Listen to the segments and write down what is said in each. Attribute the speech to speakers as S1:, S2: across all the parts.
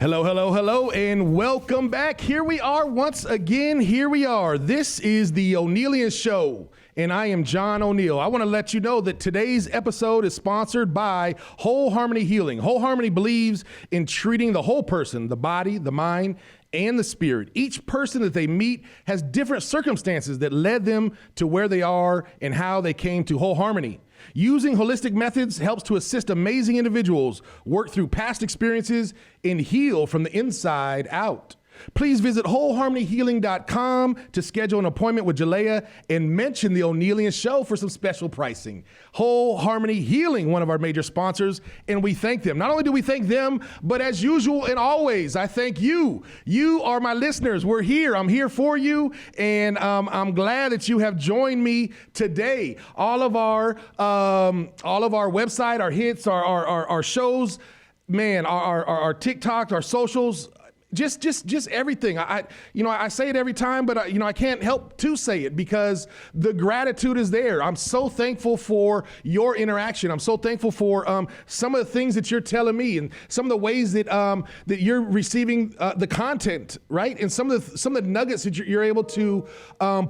S1: Hello, hello, hello, and welcome back. Here we are once again. Here we are. This is the Onealien Show, and I am John O'Neill. I want to let you know that today's episode is sponsored by Whole Harmony Healing. Whole Harmony believes in treating the whole person, the body, the mind, and the spirit. Each person that they meet has different circumstances that led them to where they are and how they came to Whole Harmony. Using holistic methods helps to assist amazing individuals work through past experiences and heal from the inside out. Please visit wholeharmonyhealing.com to schedule an appointment with Jalea and mention the Onealien Show for some special pricing. Whole Harmony Healing, one of our major sponsors, and we thank them. Not only do we thank them, but as usual and always, I thank you. You are my listeners. We're here. I'm here for you, and I'm glad that you have joined me today. All of our website, our hits, our shows, man, our TikTok, our socials. Just everything. I say it every time, but I can't help to say it because the gratitude is there. I'm so thankful for your interaction. I'm so thankful for some of the things that you're telling me and some of the ways that that you're receiving the content, right? And some of the nuggets that you're able to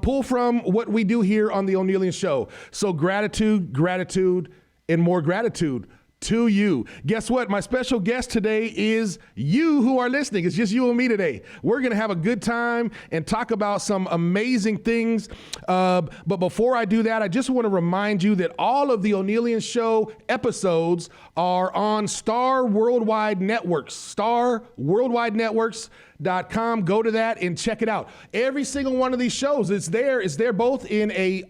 S1: pull from what we do here on the Onealien Show. So gratitude, and more gratitude to you. Guess what? My special guest today is you who are listening. It's just you and me today. We're going to have a good time and talk about some amazing things. But before I do that, I just want to remind you that all of the Onealien Show episodes are on Star Worldwide Networks. StarWorldwideNetworks.com. Go to that and check it out. Every single one of these shows, it's there both in a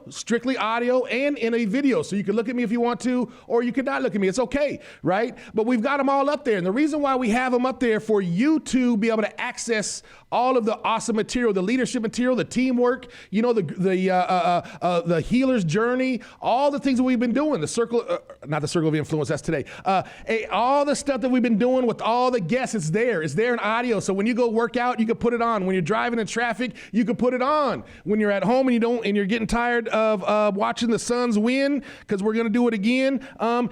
S1: strictly audio, and in a video. So you can look at me if you want to, or you could not look at me. It's okay, right? But we've got them all up there. And the reason why we have them up there for you to be able to access all of the awesome material, the leadership material, the teamwork, the healer's journey, all the things that we've been doing, not the circle of influence, that's today. All the stuff that we've been doing with all the guests, it's there in audio. So when you go work out, you can put it on. When you're driving in traffic, you can put it on. When you're at home and you're getting tired of watching the Suns win, because we're going to do it again,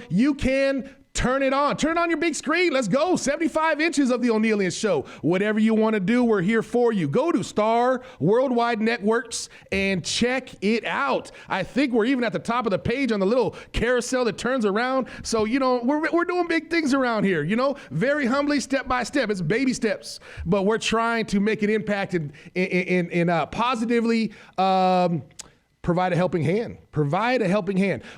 S1: you can turn it on your big screen. Let's go. 75 inches of the Onealien Show. Whatever you want to do, we're here for you. Go to Star Worldwide Networks and check it out. I think we're even at the top of the page on the little carousel that turns around. So, we're doing big things around here, very humbly, step by step. It's baby steps, but we're trying to make an impact and positively, provide a helping hand.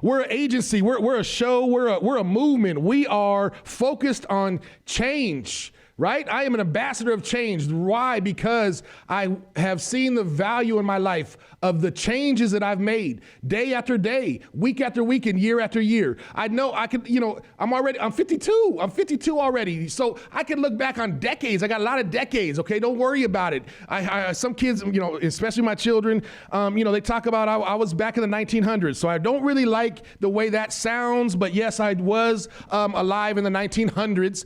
S1: We're an agency. We're a show. We're a movement. We are focused on change, right? I am an ambassador of change. Why? Because I have seen the value in my life of the changes that I've made day after day, week after week, and year after year. I know I could, I'm 52. I'm 52 already. So I can look back on decades. I got a lot of decades. Okay. Don't worry about it. Some kids, especially my children, they talk about, I was back in the 1900s. So I don't really like the way that sounds, but yes, I was alive in the 1900s.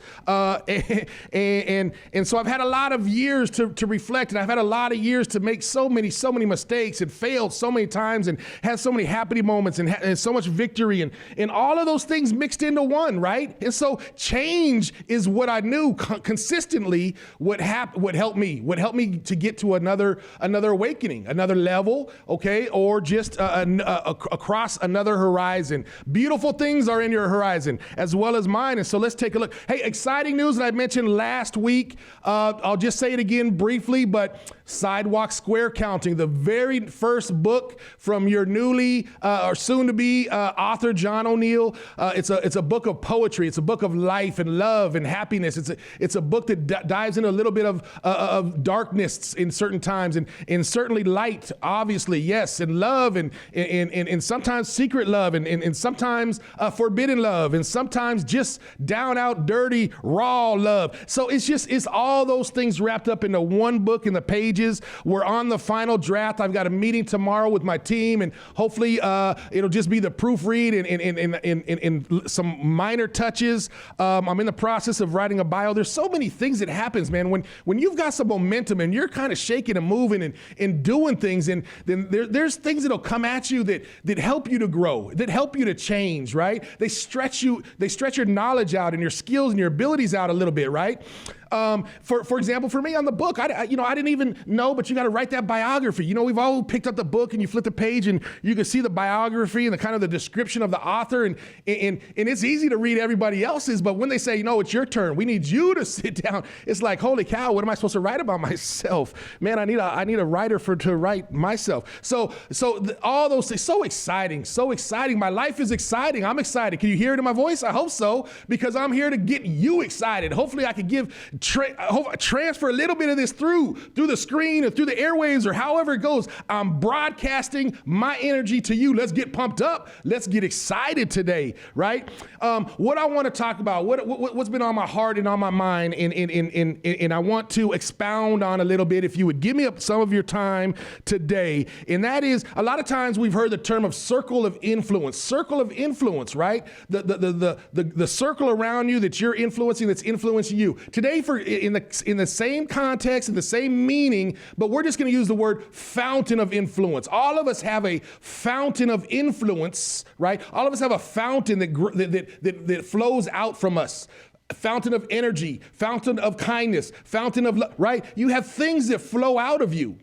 S1: And so I've had a lot of years to reflect, and I've had a lot of years to make so many mistakes and failed so many times and had so many happy moments and so much victory and all of those things mixed into one, right? And so change is what I knew consistently would help me to get to another awakening, another level, okay, or just across another horizon. Beautiful things are in your horizon as well as mine. And so let's take a look. Hey, exciting news that I mentioned last week. I'll just say it again briefly, but Sidewalk Square Counting, the very first book from your newly or soon to be author, John O'Neill. It's a book of poetry. It's a book of life and love and happiness. It's a book that dives into a little bit of darkness in certain times and certainly light, obviously, yes, and love and sometimes secret love and sometimes forbidden love and sometimes just down out dirty raw love. So So it's all those things wrapped up into one book in the pages. We're on the final draft. I've got a meeting tomorrow with my team, and hopefully it'll just be the proofread and some minor touches. I'm in the process of writing a bio. There's so many things that happens, man. When you've got some momentum and you're kind of shaking and moving and doing things, and then there's things that'll come at you that help you to grow, that help you to change, right? They stretch your knowledge out and your skills and your abilities out a little bit, right? For example, for me on the book, I didn't even know, but you got to write that biography. We've all picked up the book and you flip the page and you can see the biography and the kind of the description of the author, and it's easy to read everybody else's, but when they say, it's your turn, we need you to sit down, it's like, holy cow, what am I supposed to write about myself? Man, I need a writer to write myself. So all those things, so exciting. My life is exciting. I'm excited. Can you hear it in my voice? I hope so, because I'm here to get you excited. Hopefully I could transfer a little bit of this through the screen or through the airwaves or however it goes. I'm broadcasting my energy to you. Let's get pumped up. Let's get excited today, right? What I want to talk about, what's been on my heart and on my mind, and I want to expound on a little bit, if you would give me up some of your time today, and that is, a lot of times we've heard the term of circle of influence, right? The circle around you that you're influencing, that's influencing you. Today, in the same context, in the same meaning, but we're just going to use the word fountain of influence. All of us have a fountain of influence, right? All of us have a fountain that flows out from us. Fountain of energy, fountain of kindness, fountain of love, right? You have things that flow out of you.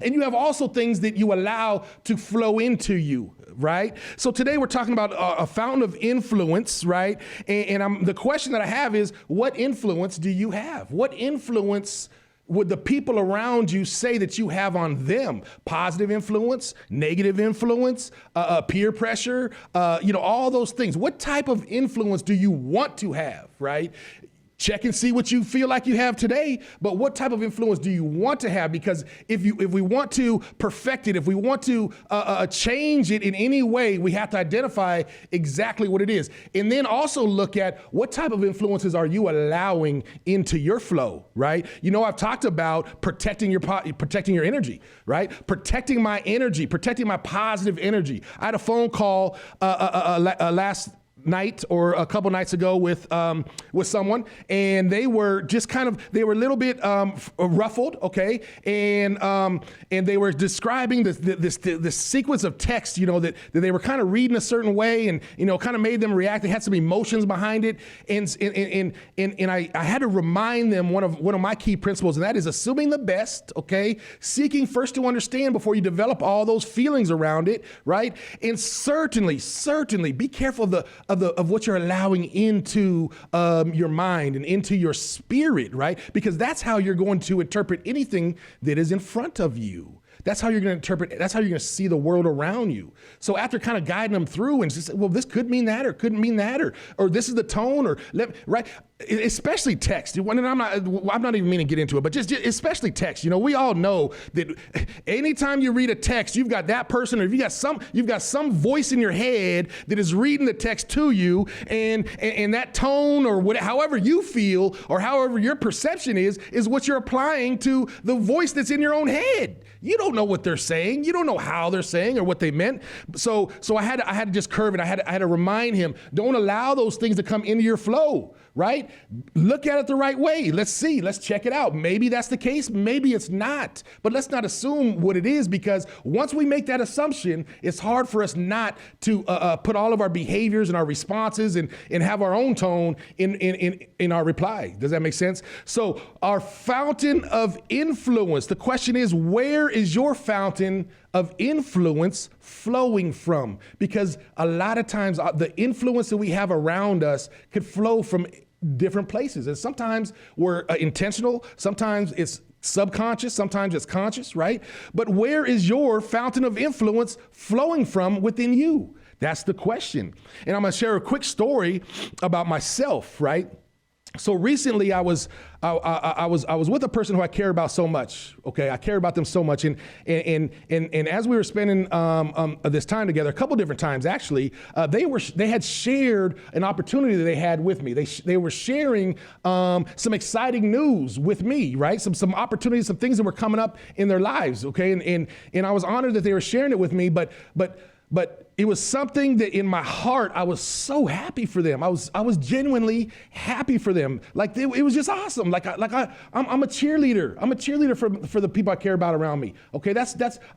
S1: And you have also things that you allow to flow into you, right? So today we're talking about a fountain of influence, right? And the question that I have is, what influence do you have? What influence would the people around you say that you have on them? Positive influence, negative influence, peer pressure, all those things. What type of influence do you want to have, right? Check and see what you feel like you have today, but what type of influence do you want to have? Because if we want to perfect it, if we want to change it in any way, we have to identify exactly what it is. And then also look at what type of influences are you allowing into your flow, right? I've talked about protecting your energy, right? Protecting my energy, protecting my positive energy. I had a phone call last night or a couple nights ago with someone, and they were a little bit ruffled, okay, and they were describing this sequence of text, that they were kind of reading a certain way, and kind of made them react. They had some emotions behind it, and I had to remind them one of my key principles, and that is assuming the best, okay, seeking first to understand before you develop all those feelings around it, right? And certainly be careful of what you're allowing into your mind and into your spirit, right? Because that's how you're going to interpret anything that is in front of you. That's how you're going to interpret, that's how you're going to see the world around you. So after kind of guiding them through and just, well, this could mean that or couldn't mean that, or this is the tone, right? Especially text. And I'm not even meaning to get into it, but just especially text. We all know that anytime you read a text, you've got that person, or you've got some voice in your head that is reading the text to you, and that tone or however you feel or however your perception is what you're applying to the voice that's in your own head. You don't know what they're saying. You don't know how they're saying or what they meant. So I had to just curve it. I had to remind him, don't allow those things to come into your flow, right? Look at it the right way. Let's see. Let's check it out. Maybe that's the case. Maybe it's not. But let's not assume what it is, because once we make that assumption, it's hard for us not to put all of our behaviors and our responses and have our own tone in our reply. Does that make sense? So our fountain of influence, the question is, where is your fountain of influence flowing from? Because a lot of times the influence that we have around us could flow from different places. And sometimes we're intentional, sometimes it's subconscious, sometimes it's conscious, right? But where is your fountain of influence flowing from within you? That's the question. And I'm going to share a quick story about myself, right? So recently I was with a person who I care about so much. Okay, I care about them so much, and as we were spending this time together, a couple different times actually, they had shared an opportunity that they had with me. They were sharing some exciting news with me, right? Some opportunities, some things that were coming up in their lives. Okay, and I was honored that they were sharing it with me, but it was something that in my heart, I was so happy for them. I was genuinely happy for them. Like it was just awesome. I'm a cheerleader. I'm a cheerleader for the people I care about around me. Okay,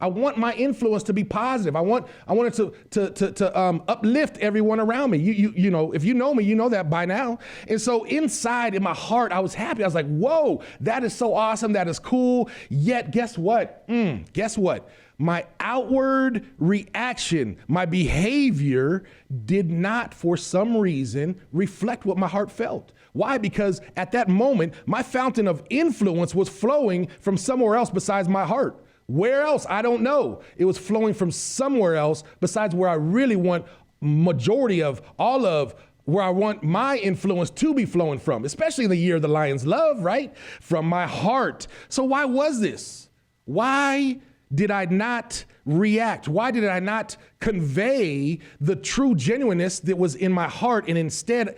S1: I want my influence to be positive. I want it to uplift everyone around me. You know, if you know me, you know that by now. And so inside in my heart, I was happy. I was like, whoa, that is so awesome. That is cool. Yet guess what? Guess what? My outward reaction, my behavior did not, for some reason, reflect what my heart felt. Why? Because at that moment, my fountain of influence was flowing from somewhere else besides my heart. Where else? I don't know. It was flowing from somewhere else besides where I really want majority of all of where I want my influence to be flowing from, especially in the year of the lion's love, right? From my heart. So why was this? Why did I not react? Why did I not convey the true genuineness that was in my heart, and instead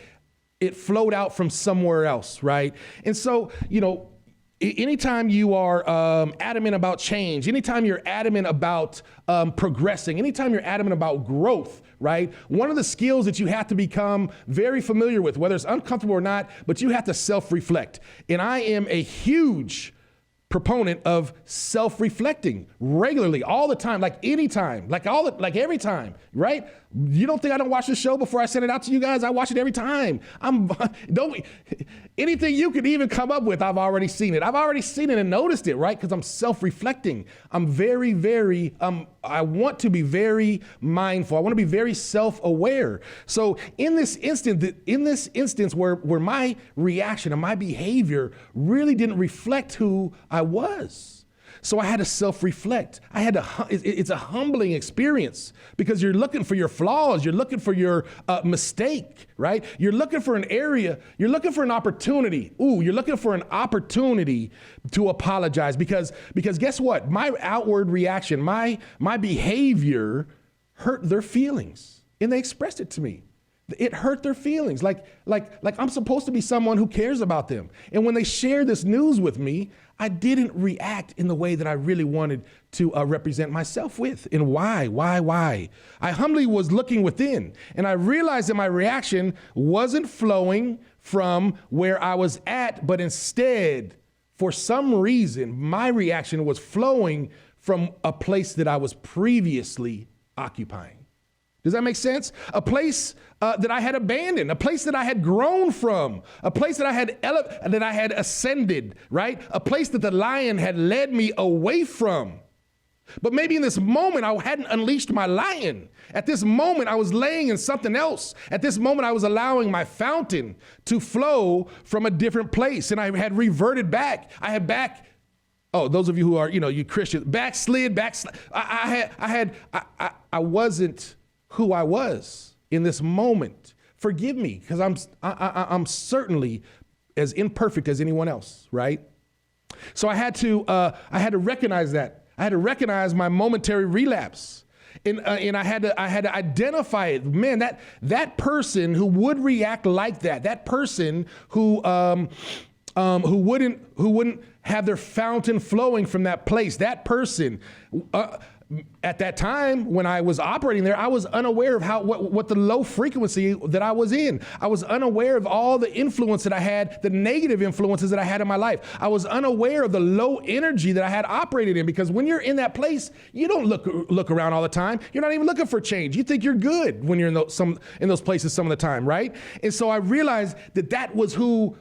S1: it flowed out from somewhere else, right? And so, you know, anytime you are adamant about change, anytime you're adamant about progressing, anytime you're adamant about growth, right? One of the skills that you have to become very familiar with, whether it's uncomfortable or not, but you have to self-reflect. And I am a huge proponent of self-reflecting regularly, all the time, like anytime, like every time, right? You don't think I don't watch the show before I send it out to you guys? I watch it every time. Anything you could even come up with, I've already seen it. I've already seen it and noticed it, right? Because I'm self-reflecting. I'm very, I want to be very mindful. I want to be very self-aware. So in this instance where my reaction and my behavior really didn't reflect who I was. So I had to self-reflect. It's a humbling experience because you're looking for your flaws. You're looking for your mistake, right? You're looking for an area. You're looking for an opportunity. You're looking for an opportunity to apologize because guess what? My outward reaction, my behavior hurt their feelings, and they expressed it to me. It hurt their feelings. Like I'm supposed to be someone who cares about them. And when they shared this news with me, I didn't react in the way that I really wanted to represent myself with. And why? I humbly was looking within, and I realized that my reaction wasn't flowing from where I was at, but instead, for some reason, my reaction was flowing from a place that I was previously occupying. Does that make sense? A place that I had abandoned, a place that I had grown from, a place that I had ascended, right? A place that the lion had led me away from. But maybe in this moment, I hadn't unleashed my lion. At this moment, I was laying in something else. At this moment, I was allowing my fountain to flow from a different place, and I had reverted back. Those of you who are, you Christians, backslid. I wasn't who I was in this moment. Forgive me, because I'm certainly as imperfect as anyone else, right? So I had to recognize that. I had to recognize my momentary relapse, and I had to identify it. Man, that person who would react like that person who wouldn't have their fountain flowing from that place, that person. At that time, when I was operating there, I was unaware of what the low frequency that I was in. I was unaware of all the influence that I had, the negative influences that I had in my life. I was unaware of the low energy that I had operated in, because when you're in that place, you don't look around all the time. You're not even looking for change. You think you're good when you're in those places some of the time, right? And so I realized that was who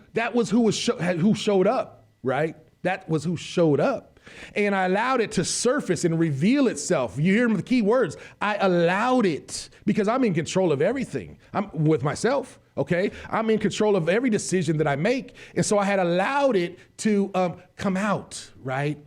S1: showed up, right? That was who showed up. And I allowed it to surface and reveal itself. You hear the key words. I allowed it, because I'm in control of everything. I'm with myself, okay? I'm in control of every decision that I make. And so I had allowed it to come out, right?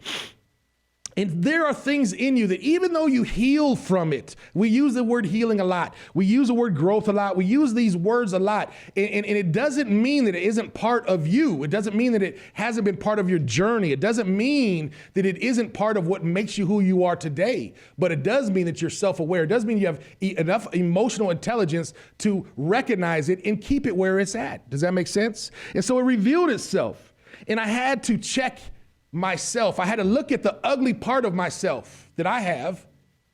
S1: And there are things in you that even though you heal from it, we use the word healing a lot. We use the word growth a lot. We use these words a lot. And it doesn't mean that it isn't part of you. It doesn't mean that it hasn't been part of your journey. It doesn't mean that it isn't part of what makes you who you are today. But it does mean that you're self-aware. It does mean you have enough emotional intelligence to recognize it and keep it where it's at. Does that make sense? And so it revealed itself. And I had to check myself. I had to look at the ugly part of myself that I have,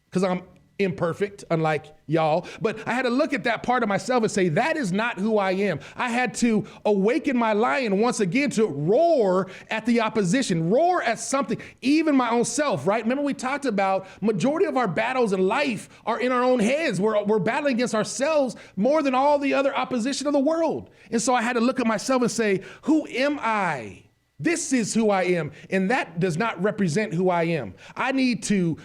S1: because I'm imperfect, unlike y'all. But I had to look at that part of myself and say, that is not who I am. I had to awaken my lion once again to roar at the opposition, roar at something, even my own self, right? Remember we talked about majority of our battles in life are in our own heads. We're battling against ourselves more than all the other opposition of the world. And so I had to look at myself and say, who am I? This is who I am, and that does not represent who I am. I need to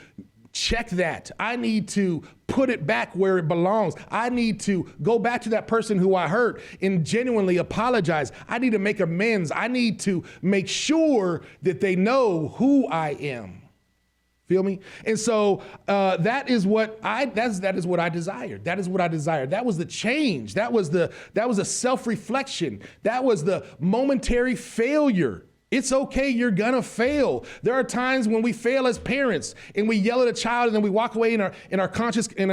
S1: check that. I need to put it back where it belongs. I need to go back to that person who I hurt and genuinely apologize. I need to make amends. I need to make sure that they know who I am. Feel me? And so that is what I desired. That is what I desired. That was the change. That was a self-reflection. That was the momentary failure. It's okay, you're gonna fail. There are times when we fail as parents and we yell at a child and then we walk away in our conscious and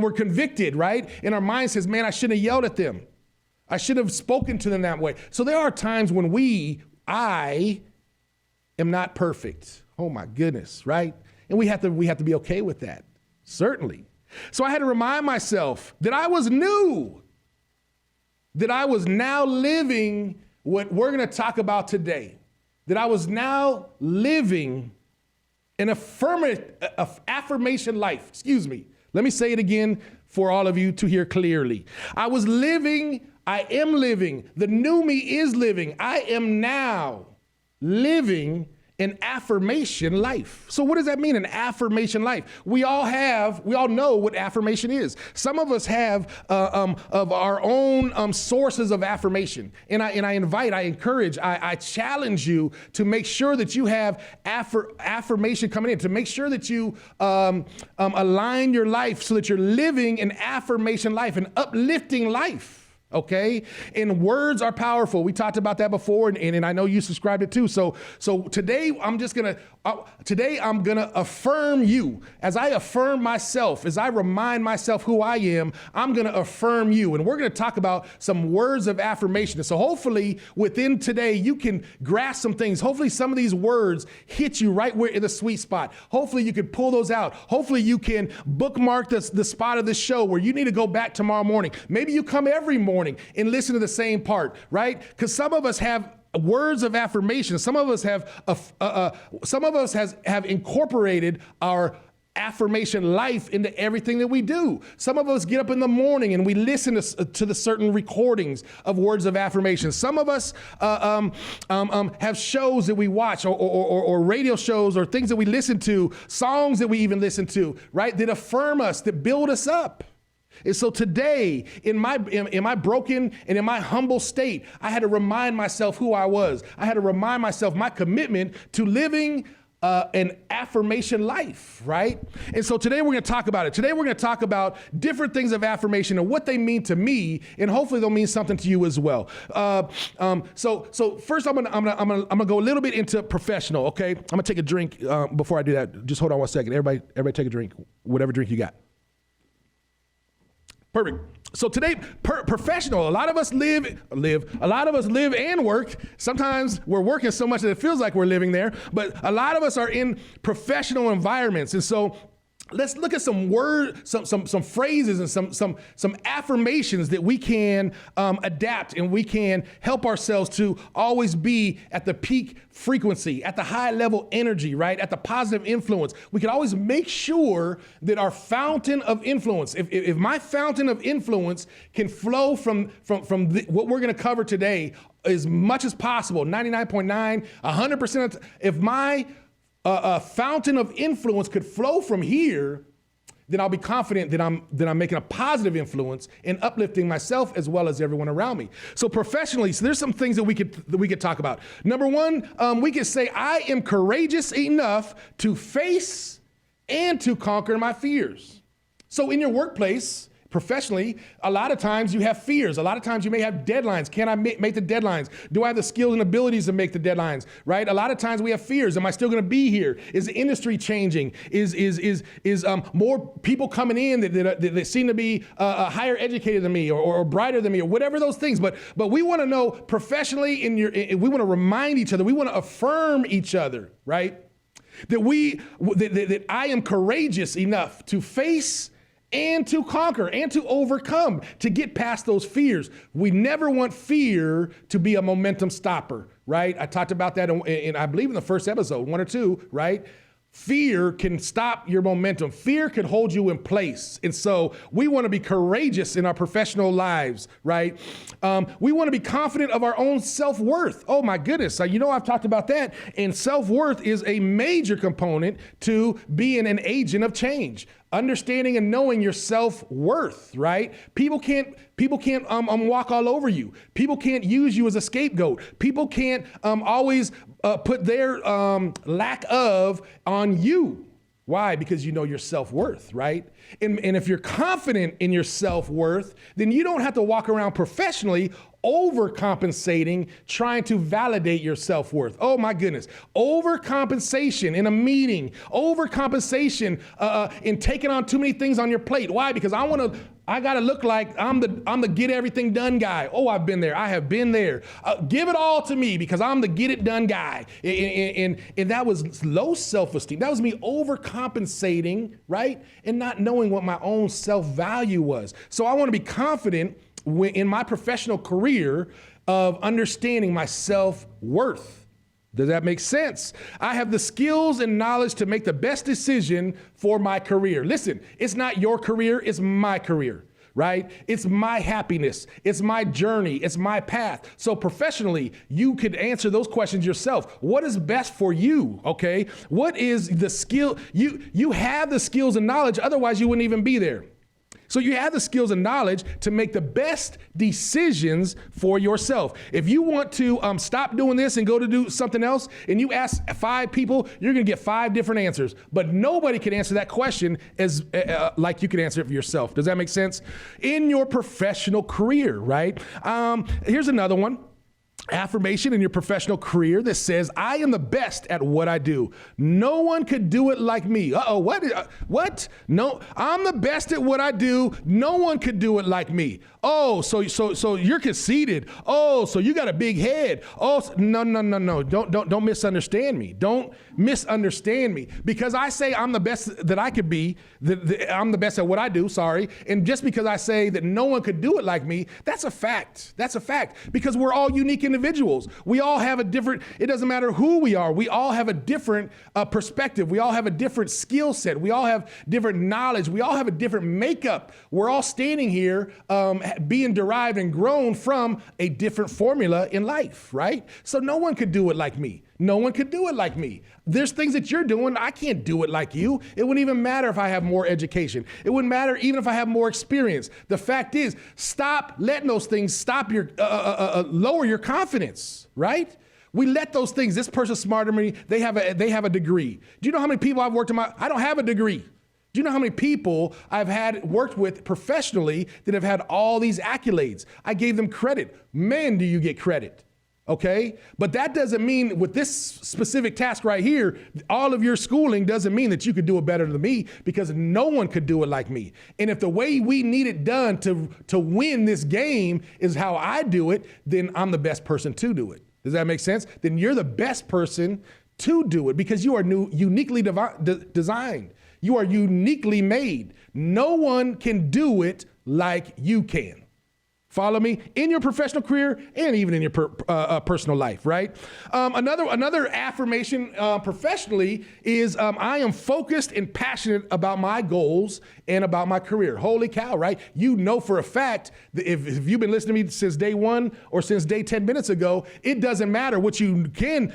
S1: we're convicted, right? And our mind says, man, I shouldn't have yelled at them. I should have spoken to them that way. So there are times when I am not perfect. Oh my goodness, right? And we have to be okay with that, certainly. So I had to remind myself that I was new, that I was now living what we're going to talk about today, that I was now living an affirmation life. Excuse me. Let me say it again for all of you to hear clearly. I am living, the new me is living. I am now living an affirmation life. So what does that mean, an affirmation life? We all know what affirmation is. Some of us have of our own sources of affirmation. And I encourage, I challenge you to make sure that you have affirmation coming in, to make sure that you align your life so that you're living an affirmation life, an uplifting life. Okay. And words are powerful. We talked about that before, and I know you subscribed it too. So today I'm going to affirm you. As I affirm myself, as I remind myself who I am, I'm going to affirm you. And we're going to talk about some words of affirmation. So hopefully within today, you can grasp some things. Hopefully some of these words hit you right where in the sweet spot. Hopefully you can pull those out. Hopefully you can bookmark the spot of this show where you need to go back tomorrow morning. Maybe you come every morning and listen to the same part, right? Because some of us have words of affirmation. Some of us have incorporated our affirmation life into everything that we do. Some of us get up in the morning and we listen to the certain recordings of words of affirmation. Some of us have shows that we watch or radio shows or things that we listen to, songs that we even listen to, right? That affirm us, that build us up. And so today, in my broken and in my humble state, I had to remind myself who I was. I had to remind myself my commitment to living an affirmation life, right? And so today we're going to talk about it. Today we're going to talk about different things of affirmation and what they mean to me, and hopefully they'll mean something to you as well. So first I'm gonna go a little bit into professional. Okay, I'm gonna take a drink before I do that. Just hold on one second. Everybody take a drink, whatever drink you got. Perfect. So today, professional, a lot of us live and work. Sometimes we're working so much that it feels like we're living there, but a lot of us are in professional environments. And so let's look at some words, some phrases and some affirmations that we can adapt, and we can help ourselves to always be at the peak frequency, at the high level energy, right? At the positive influence. We can always make sure that our fountain of influence, if my fountain of influence can flow from what we're going to cover today as much as possible, 99.9, 100%, if my a fountain of influence could flow from here, then I'll be confident that I'm making a positive influence and uplifting myself as well as everyone around me. So professionally, so there's some things that we could talk about. Number one, we could say I am courageous enough to face and to conquer my fears. So in your workplace, professionally, a lot of times you have fears. A lot of times you may have deadlines. Can I make the deadlines? Do I have the skills and abilities to make the deadlines, right? A lot of times we have fears. Am I still going to be here? Is the industry changing? Is more people coming in that seem to be higher educated than me or brighter than me or whatever those things. But we want to know professionally we want to remind each other. We want to affirm each other, right? That I am courageous enough to face and to conquer and to overcome, to get past those fears. We never want fear to be a momentum stopper, right? I talked about that in I believe in the first episode, 1 or 2, right? Fear can stop your momentum. Fear can hold you in place. And so we want to be courageous in our professional lives, right? We want to be confident of our own self-worth. Oh my goodness. I've talked about that. And self-worth is a major component to being an agent of change. Understanding and knowing your self-worth, right? People can't walk all over you. People can't use you as a scapegoat. People can't always put their lack of on you. Why? Because you know your self-worth, right? And if you're confident in your self-worth, then you don't have to walk around professionally overcompensating, trying to validate your self-worth. Oh my goodness. Overcompensation in a meeting, overcompensation in taking on too many things on your plate. Why? Because I got to look like I'm the get everything done guy. Oh, I've been there. I have been there. Give it all to me because I'm the get it done guy. And that was low self-esteem. That was me overcompensating, right? And not knowing what my own self-value was. So I want to be confident in my professional career of understanding my self-worth. Does that make sense? I have the skills and knowledge to make the best decision for my career. Listen, it's not your career, it's my career, right? It's my happiness. It's my journey. It's my path. So professionally, you could answer those questions yourself. What is best for you, okay? What is the skill? You have the skills and knowledge, otherwise you wouldn't even be there. So you have the skills and knowledge to make the best decisions for yourself. If you want to stop doing this and go to do something else, and you ask 5 people, you're going to get 5 different answers. But nobody can answer that question as like you can answer it for yourself. Does that make sense? In your professional career, right? Here's another one. Affirmation in your professional career that says, I am the best at what I do. No one could do it like me. What? No, I'm the best at what I do. No one could do it like me. Oh, so you're conceited. Oh, so you got a big head. Oh, no. Don't misunderstand me. Don't misunderstand me. Because I say I'm the best that I could be, I'm the best at what I do, sorry. And just because I say that no one could do it like me, that's a fact. That's a fact. Because we're all unique individuals. We all have a different, it doesn't matter who we are. We all have a different perspective. We all have a different skill set. We all have different knowledge. We all have a different makeup. We're all standing here being derived and grown from a different formula in life, right? So no one could do it like me. No one could do it like me. There's things that you're doing, I can't do it like you. It wouldn't even matter if I have more education. It wouldn't matter even if I have more experience. The fact is, stop letting those things stop your, lower your confidence, right? We let those things, this person's smarter than me, they have a degree. Do you know how many people I've worked in I don't have a degree. Do you know how many people I've worked with professionally that have had all these accolades? I gave them credit. Man, do you get credit. Okay? But that doesn't mean with this specific task right here, all of your schooling doesn't mean that you could do it better than me, because no one could do it like me. And if the way we need it done to win this game is how I do it, then I'm the best person to do it. Does that make sense? Then you're the best person to do it because you are uniquely designed. You are uniquely made. No one can do it like you can. Follow me? In your professional career and even in your personal life, right? Another affirmation professionally is I am focused and passionate about my goals and about my career. Holy cow, right? You know for a fact that if you've been listening to me since day 1 or since day 10 minutes ago, it doesn't matter what you can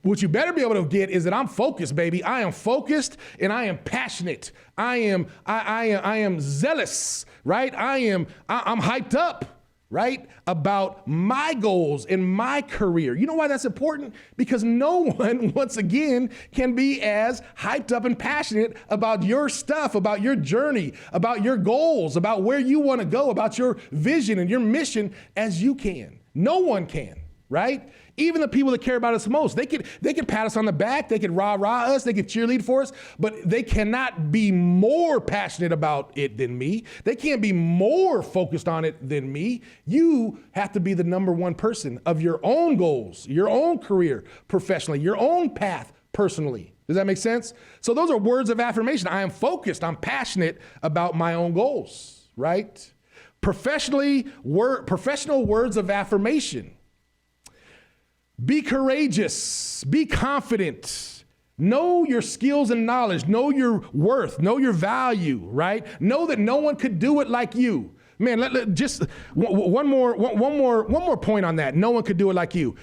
S1: What you better be able to get is that I'm focused, baby. I am focused and I am passionate. I am zealous, right? I'm hyped up, right? About my goals in my career. You know why that's important? Because no one, once again, can be as hyped up and passionate about your stuff, about your journey, about your goals, about where you want to go, about your vision and your mission as you can. No one can, right? Even the people that care about us most, they could pat us on the back, they could rah-rah us, they could cheerlead for us, but they cannot be more passionate about it than me. They can't be more focused on it than me. You have to be the number one person of your own goals, your own career professionally, your own path personally. Does that make sense? So those are words of affirmation. I am focused, I'm passionate about my own goals, right? Professional words of affirmation. Be courageous, be confident, know your skills and knowledge, know your worth, know your value, right? Know that no one could do it like you. Man, just one more point on that. No one could do it like you.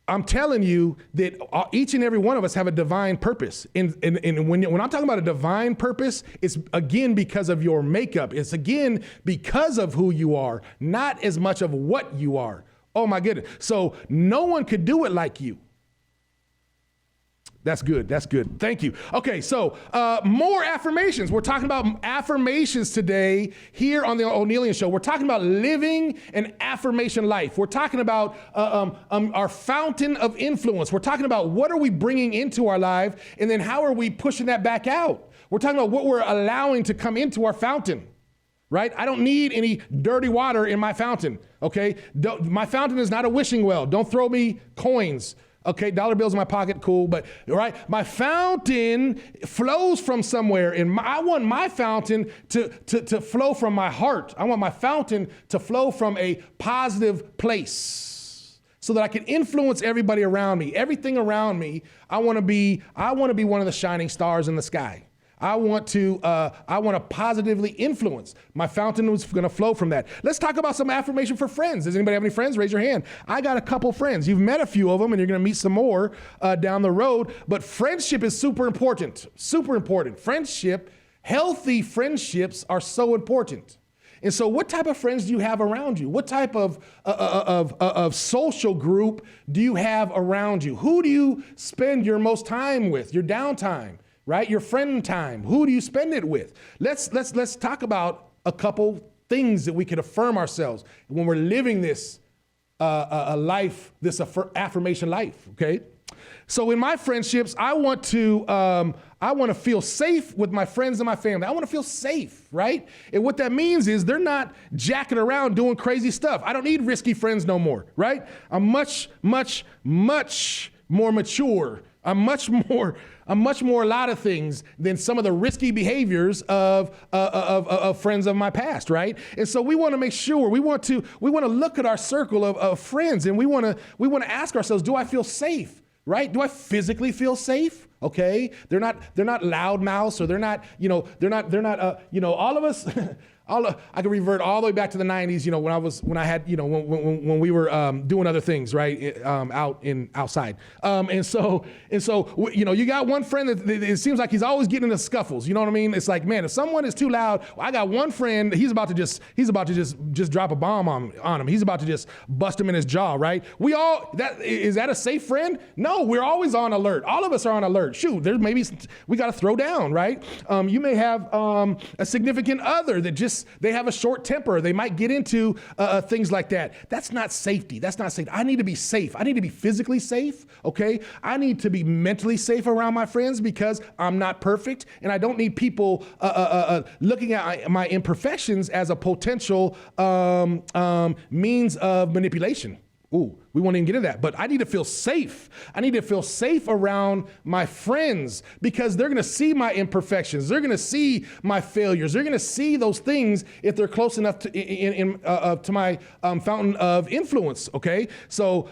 S1: I'm telling you that each and every one of us have a divine purpose. And when I'm talking about a divine purpose, it's again because of your makeup. It's again because of who you are, not as much of what you are. Oh my goodness. So no one could do it like you. That's good. That's good. Thank you. Okay, so more affirmations. We're talking about affirmations today here on the Onealien Show. We're talking about living an affirmation life. We're talking about our fountain of influence. We're talking about what are we bringing into our life, and then how are we pushing that back out. We're talking about what we're allowing to come into our fountain. Right? I don't need any dirty water in my fountain, okay? My fountain is not a wishing well. Don't throw me coins, okay? Dollar bills in my pocket, cool, but, right? My fountain flows from somewhere, and I want my fountain to flow from my heart. I want my fountain to flow from a positive place so that I can influence everybody around me. Everything around me, I want to be one of the shining stars in the sky. I want to positively influence. My fountain was going to flow from that. Let's talk about some affirmation for friends. Does anybody have any friends? Raise your hand. I got a couple friends. You've met a few of them, and you're going to meet some more down the road. But friendship is super important. Super important. Friendship, healthy friendships are so important. And so what type of friends do you have around you? What type of social group do you have around you? Who do you spend your most time with, your downtime? Right? Your friend time. Who do you spend it with? Let's talk about a couple things that we could affirm ourselves when we're living this life, this affirmation life. Okay. So in my friendships, I want to feel safe with my friends and my family. I want to feel safe, right? And what that means is they're not jacking around doing crazy stuff. I don't need risky friends no more, right? I'm much more mature. I'm much more a lot of things than some of the risky behaviors of friends of my past, right? And so we want to make sure we want to look at our circle of friends, and we want to ask ourselves, do I feel safe, right? Do I physically feel safe? Okay, they're not loudmouths, or they're not all of us. I can revert all the way back to the 90s, when we were doing other things, right, outside. And so you got one friend that it seems like he's always getting into scuffles. You know what I mean? It's like, man, if someone is too loud, I got one friend, he's about to just drop a bomb on him. He's about to just bust him in his jaw, right? Is that a safe friend? No, we're always on alert. All of us are on alert. Shoot, we got to throw down, right? You may have a significant other that they have a short temper. They might get into things like that. That's not safety. That's not safe. I need to be safe. I need to be physically safe, okay? I need to be mentally safe around my friends because I'm not perfect, and I don't need people looking at my imperfections as a potential means of manipulation. Ooh, we won't even get into that, but I need to feel safe. I need to feel safe around my friends because they're going to see my imperfections. They're going to see my failures. They're going to see those things if they're close enough to my fountain of influence, okay? So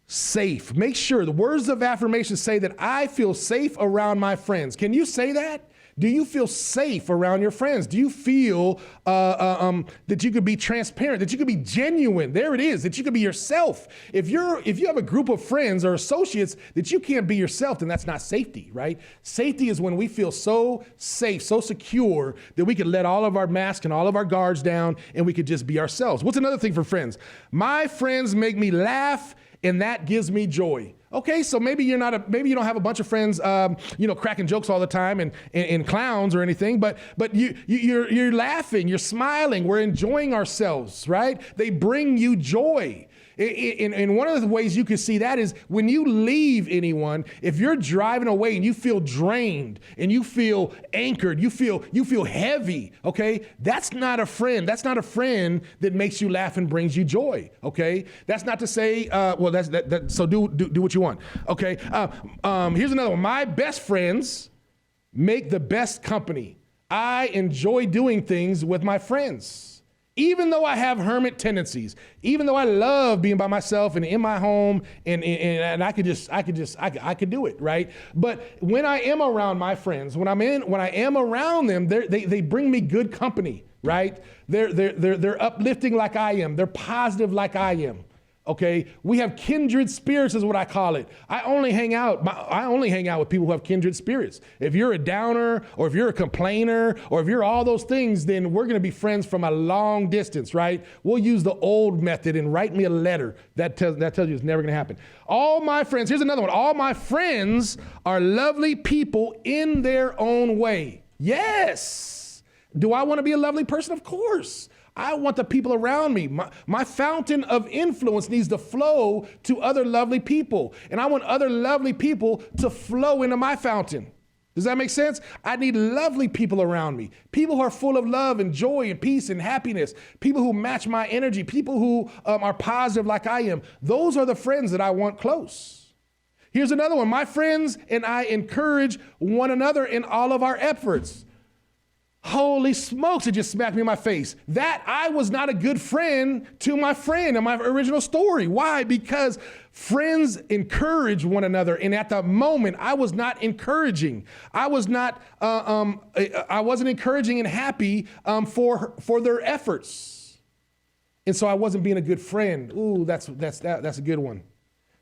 S1: safe. Make sure the words of affirmation say that I feel safe around my friends. Can you say that? Do you feel safe around your friends? Do you feel that you could be transparent, that you could be genuine? There it is, that you could be yourself. If you have a group of friends or associates that you can't be yourself, then that's not safety, right? Safety is when we feel so safe, so secure that we could let all of our masks and all of our guards down and we could just be ourselves. What's another thing for friends? My friends make me laugh and that gives me joy. Okay, so maybe you don't have a bunch of friends, cracking jokes all the time and clowns or anything, but you're laughing, you're smiling, we're enjoying ourselves, right? They bring you joy. And one of the ways you can see that is when you leave anyone, if you're driving away and you feel drained and you feel anchored, you feel heavy, okay? That's not a friend. That's not a friend that makes you laugh and brings you joy, okay? That's not to say, so do what you want, okay? Here's another one. My best friends make the best company. I enjoy doing things with my friends. Even though I have hermit tendencies, even though I love being by myself and in my home and I could do it, right? But when I am around my friends, when I am around them, they bring me good company, right? They're uplifting like I am. They're positive like I am. Okay, we have kindred spirits is what I call it. I only hang out with people who have kindred spirits. If you're a downer or if you're a complainer or if you're all those things, then we're going to be friends from a long distance, right? We'll use the old method and write me a letter. That tells you it's never going to happen. All my friends, here's another one. All my friends are lovely people in their own way. Yes. Do I want to be a lovely person? Of course. I want the people around me. My fountain of influence needs to flow to other lovely people. And I want other lovely people to flow into my fountain. Does that make sense? I need lovely people around me. People who are full of love and joy and peace and happiness. People who match my energy. People who are positive like I am. Those are the friends that I want close. Here's another one. My friends and I encourage one another in all of our efforts. Holy smokes, it just smacked me in my face. That I was not a good friend to my friend in my original story. Why? Because friends encourage one another. And at the moment, I was not encouraging. I wasn't encouraging and happy for their efforts. And so I wasn't being a good friend. Ooh, that's a good one.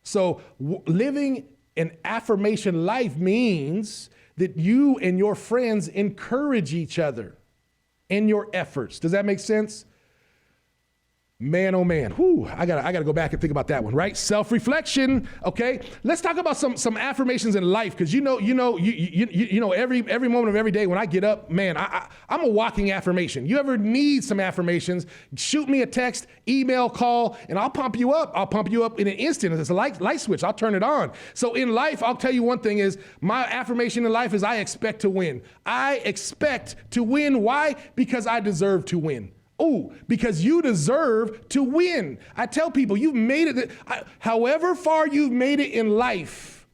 S1: So living an affirmation life means that you and your friends encourage each other in your efforts. Does that make sense? Man, oh man, whew, I gotta go back and think about that one, right? Self-reflection, okay? Let's talk about some affirmations in life, because you know, every moment of every day when I get up, man, I'm a walking affirmation. You ever need some affirmations, shoot me a text, email, call, and I'll pump you up. I'll pump you up in an instant. It's a light switch. I'll turn it on. So in life, I'll tell you one thing is, my affirmation in life is I expect to win. I expect to win. Why? Because I deserve to win. Oh, because you deserve to win. I tell people, you've made it, however far you've made it in life,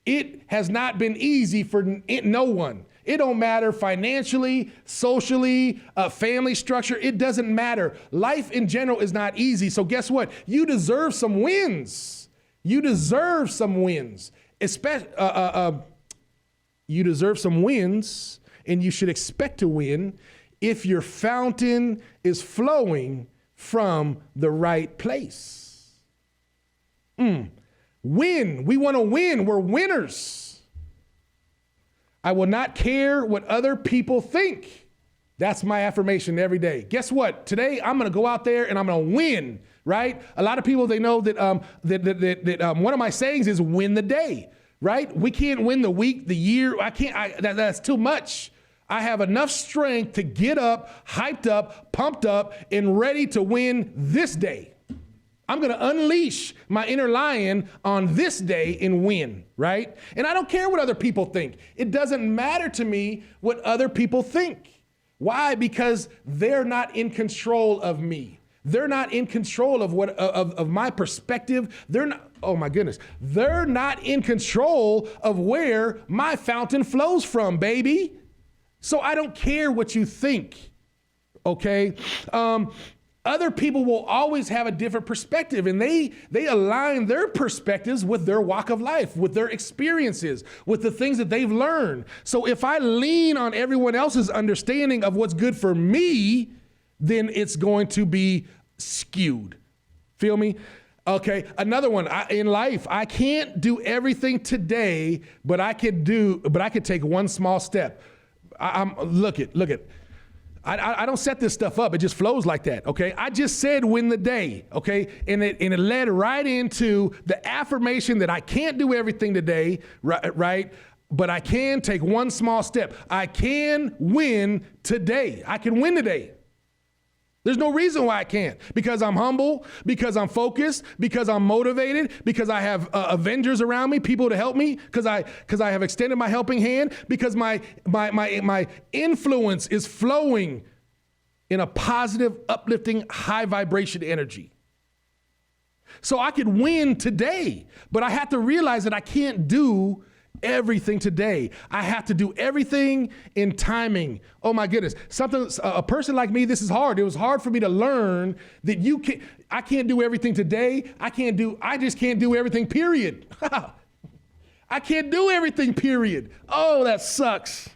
S1: it has not been easy for no one. It don't matter financially, socially, family structure. It doesn't matter. Life in general is not easy. So guess what? You deserve some wins. You deserve some wins. You deserve some wins, and you should expect to win if your fountain is flowing from the right place. Win. We want to win. We're winners. I will not care what other people think. That's my affirmation every day. Guess what? Today, I'm going to go out there and I'm going to win, right? A lot of people, they know that one of my sayings is win the day, right? We can't win the week, the year. That's too much. I have enough strength to get up, hyped up, pumped up, and ready to win this day. I'm going to unleash my inner lion on this day and win, right? And I don't care what other people think. It doesn't matter to me what other people think. Why? Because they're not in control of me. They're not in control of my perspective. They're not, oh my goodness. They're not in control of where my fountain flows from, baby. So I don't care what you think, okay? Other people will always have a different perspective, and they align their perspectives with their walk of life, with their experiences, with the things that they've learned. So if I lean on everyone else's understanding of what's good for me, then it's going to be skewed. Feel me? Okay, another one. In life, I can't do everything today, but I could take one small step. Look it. I don't set this stuff up. It just flows like that, okay? I just said win the day, okay? And it led right into the affirmation that I can't do everything today, right? But I can take one small step. I can win today. I can win today. There's no reason why I can't. Because I'm humble, because I'm focused, because I'm motivated, because I have avengers around me, people to help me, because I have extended my helping hand, because my influence is flowing in a positive, uplifting, high vibration energy. So I could win today, but I have to realize that I can't do everything today. I have to do everything in timing. Oh my goodness. A person like me, this is hard. It was hard for me to learn that I can't do everything today. I just can't do everything, period. I can't do everything, period. Oh, that sucks.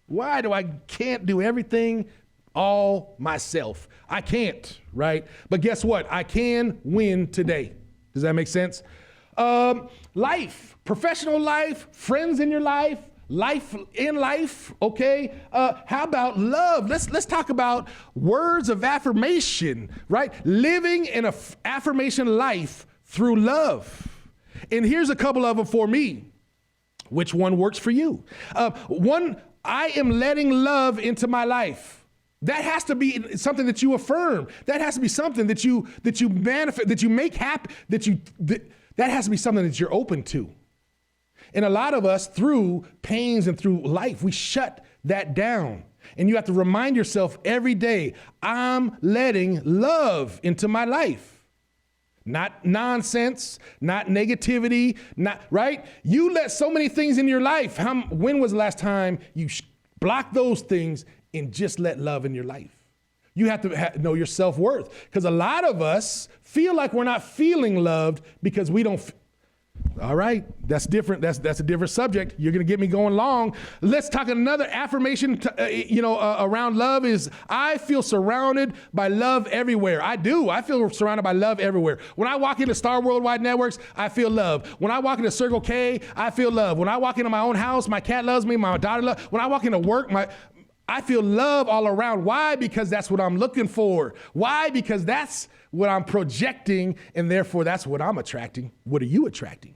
S1: Why do I can't do everything all myself? I can't, right? But guess what? I can win today. Does that make sense? Life, professional life, friends in your life, life in life, okay? How about love? Let's talk about words of affirmation, right? Living in an affirmation life through love. And here's a couple of them for me. Which one works for you? One, I am letting love into my life. That has to be something that you affirm. That has to be something that you manifest, that you make happen, that has to be something that you're open to. And a lot of us, through pains and through life, we shut that down. And you have to remind yourself every day, I'm letting love into my life. Not nonsense, not negativity, right? You let so many things in your life. When was the last time you blocked those things and just let love in your life? You have to know your self-worth, because a lot of us feel like we're not feeling loved because we don't. All right, that's different. That's a different subject. You're going to get me going long. Let's talk another affirmation, around love is I feel surrounded by love everywhere. I do. I feel surrounded by love everywhere. When I walk into Star Worldwide Networks, I feel love. When I walk into Circle K, I feel love. When I walk into my own house, my cat loves me, my daughter loves. When I walk into work, I feel love all around. Why? Because that's what I'm looking for. Why? Because that's what I'm projecting, and therefore that's what I'm attracting. What are you attracting?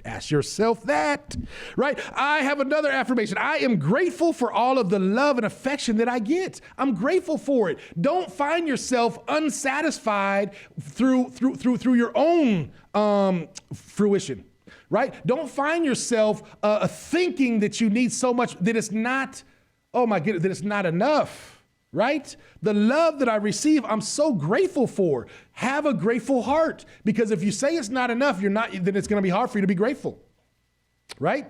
S1: Ask yourself that, right? I have another affirmation. I am grateful for all of the love and affection that I get. I'm grateful for it. Don't find yourself unsatisfied through your own fruition, right? Don't find yourself thinking that you need so much that it's not. Oh my goodness, that it's not enough, right? The love that I receive, I'm so grateful for. Have a grateful heart, because if you say it's not enough, then it's going to be hard for you to be grateful, right?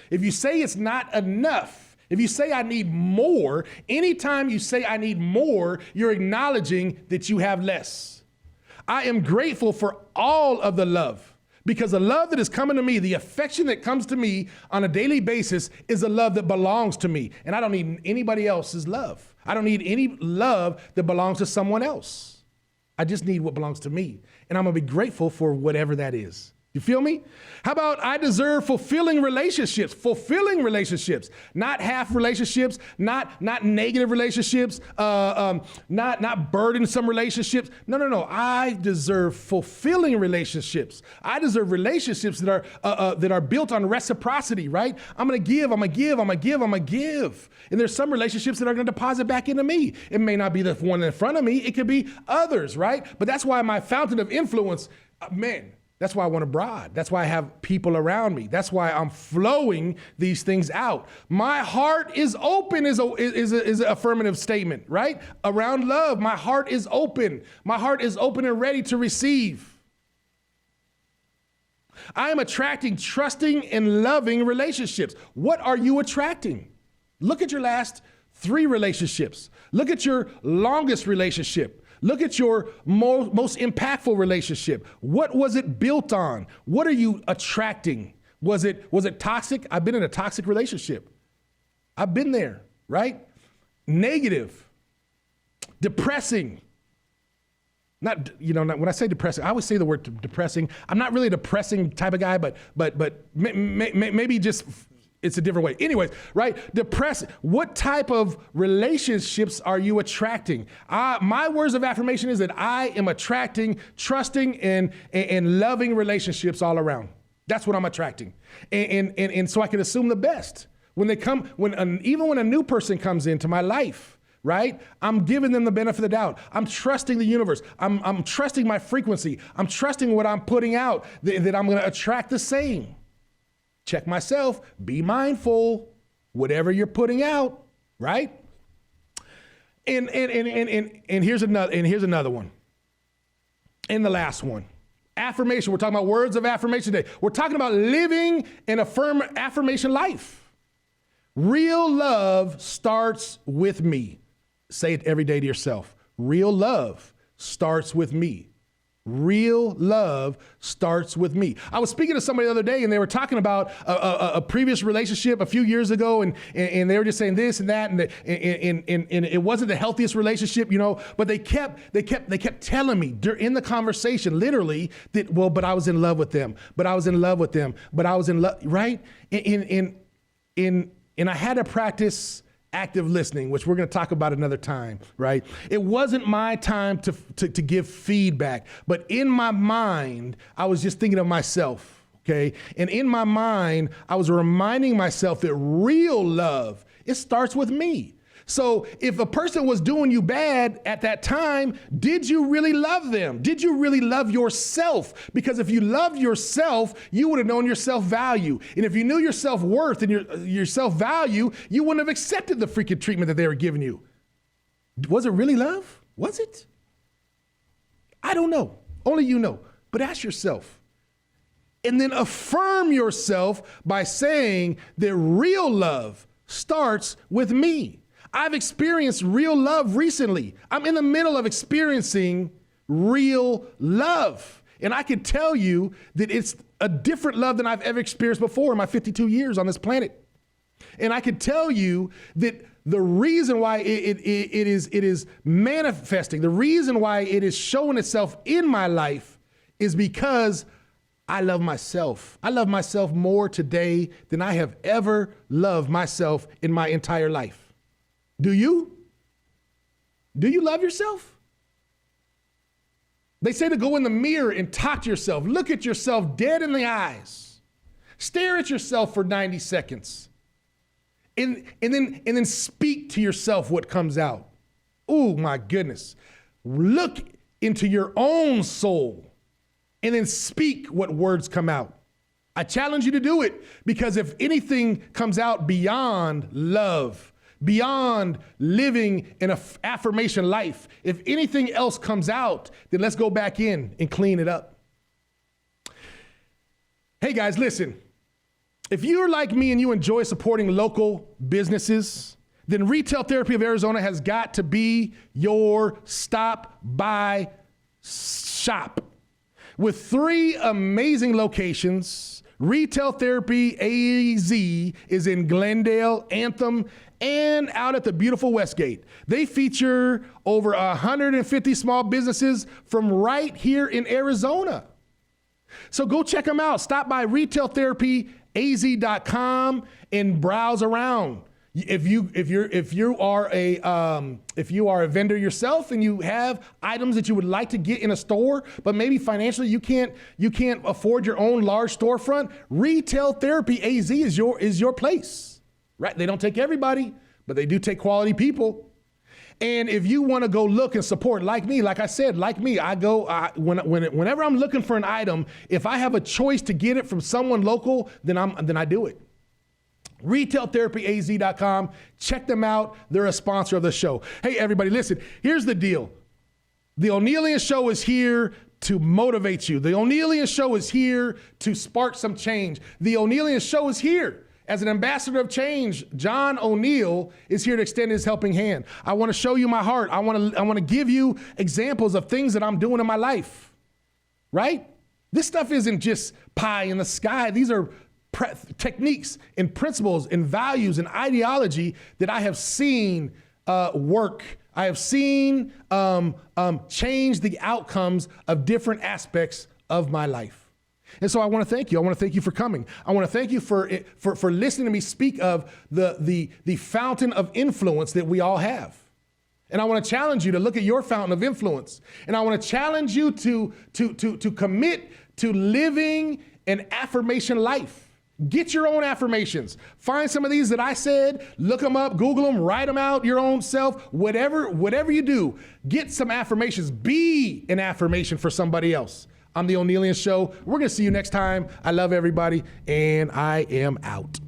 S1: If you say it's not enough, if you say I need more, anytime you say I need more, you're acknowledging that you have less. I am grateful for all of the love. Because the love that is coming to me, the affection that comes to me on a daily basis is a love that belongs to me. And I don't need anybody else's love. I don't need any love that belongs to someone else. I just need what belongs to me. And I'm going to be grateful for whatever that is. You feel me? How about I deserve fulfilling relationships, not half relationships, not negative relationships, not burdensome relationships. No. I deserve fulfilling relationships. I deserve relationships that are built on reciprocity, right? I'm going to give. And there's some relationships that are going to deposit back into me. It may not be the one in front of me. It could be others, right? But that's why my fountain of influence, that's why I want a bride. That's why I have people around me. That's why I'm flowing these things out. My heart is open is an affirmative statement, right? Around love, my heart is open. My heart is open and ready to receive. I am attracting trusting and loving relationships. What are you attracting? Look at your last 3 relationships. Look at your longest relationship. Look at your most impactful relationship. What was it built on? What are you attracting? Was it toxic? I've been in a toxic relationship. I've been there, right? Negative, depressing. Not when I say depressing, I always say the word depressing. I'm not really a depressing type of guy, but maybe just it's a different way. Anyways, right? Depressing. What type of relationships are you attracting? My words of affirmation is that I am attracting, trusting, and loving relationships all around. That's what I'm attracting, and so I can assume the best when they come. Even when a new person comes into my life. Right? I'm giving them the benefit of the doubt. I'm trusting the universe. I'm trusting my frequency. I'm trusting what I'm putting out, that I'm going to attract the same. Check myself. Be mindful. Whatever you're putting out, right? And here's another one. And the last one. Affirmation. We're talking about words of affirmation today. We're talking about living an affirmation life. Real love starts with me. Say it every day to yourself. Real love starts with me. Real love starts with me. I was speaking to somebody the other day, and they were talking about a previous relationship a few years ago, and they were just saying this and that, and it wasn't the healthiest relationship, But they kept telling me in the conversation, literally, that but I was in love with them, but I was in love with them, but I was in love, right? And I had to practice active listening, which we're going to talk about another time, right? It wasn't my time to give feedback, but in my mind, I was just thinking of myself, okay? And in my mind, I was reminding myself that real love, it starts with me. So if a person was doing you bad at that time, did you really love them? Did you really love yourself? Because if you loved yourself, you would have known your self-value. And if you knew your self-worth and your self-value, you wouldn't have accepted the freaking treatment that they were giving you. Was it really love? Was it? I don't know. Only you know. But ask yourself. And then affirm yourself by saying that real love starts with me. I've experienced real love recently. I'm in the middle of experiencing real love. And I can tell you that it's a different love than I've ever experienced before in my 52 years on this planet. And I can tell you that the reason why it is manifesting, the reason why it is showing itself in my life is because I love myself. I love myself more today than I have ever loved myself in my entire life. Do you? Do you love yourself? They say to go in the mirror and talk to yourself. Look at yourself dead in the eyes. Stare at yourself for 90 seconds. And then speak to yourself what comes out. Oh my goodness. Look into your own soul and then speak what words come out. I challenge you to do it, because if anything comes out beyond love, beyond living an affirmation life, if anything else comes out, then let's go back in and clean it up. Hey guys, listen. If you're like me and you enjoy supporting local businesses, then Retail Therapy of Arizona has got to be your stop by shop. With 3 amazing locations, Retail Therapy AZ is in Glendale, Anthem, and out at the beautiful Westgate. They feature over 150 small businesses from right here in Arizona. So go check them out. Stop by retailtherapyaz.com and browse around. If you are a vendor yourself and you have items that you would like to get in a store, but maybe financially you can't afford your own large storefront, Retail Therapy AZ is your place. Right? They don't take everybody, but they do take quality people. And if you want to go look and support, like me, like I said, whenever I'm looking for an item, if I have a choice to get it from someone local, then I do it. RetailTherapyAZ.com. Check them out. They're a sponsor of the show. Hey, everybody, listen, here's the deal. The Onealien Show is here to motivate you. The Onealien Show is here to spark some change. The Onealien Show is here As an ambassador of change, John O'Neill is here to extend his helping hand. I want to show you my heart. I want to give you examples of things that I'm doing in my life, right? This stuff isn't just pie in the sky. These are techniques and principles and values and ideology that I have seen work. I have seen change the outcomes of different aspects of my life. And so I want to thank you. I want to thank you for coming. I want to thank you for listening to me speak of the fountain of influence that we all have. And I want to challenge you to look at your fountain of influence. And I want to challenge you to commit to living an affirmation life. Get your own affirmations. Find some of these that I said, look them up, Google them, write them out your own self, whatever you do, get some affirmations. Be an affirmation for somebody else. I'm the Onealien Show. We're going to see you next time. I love everybody, and I am out.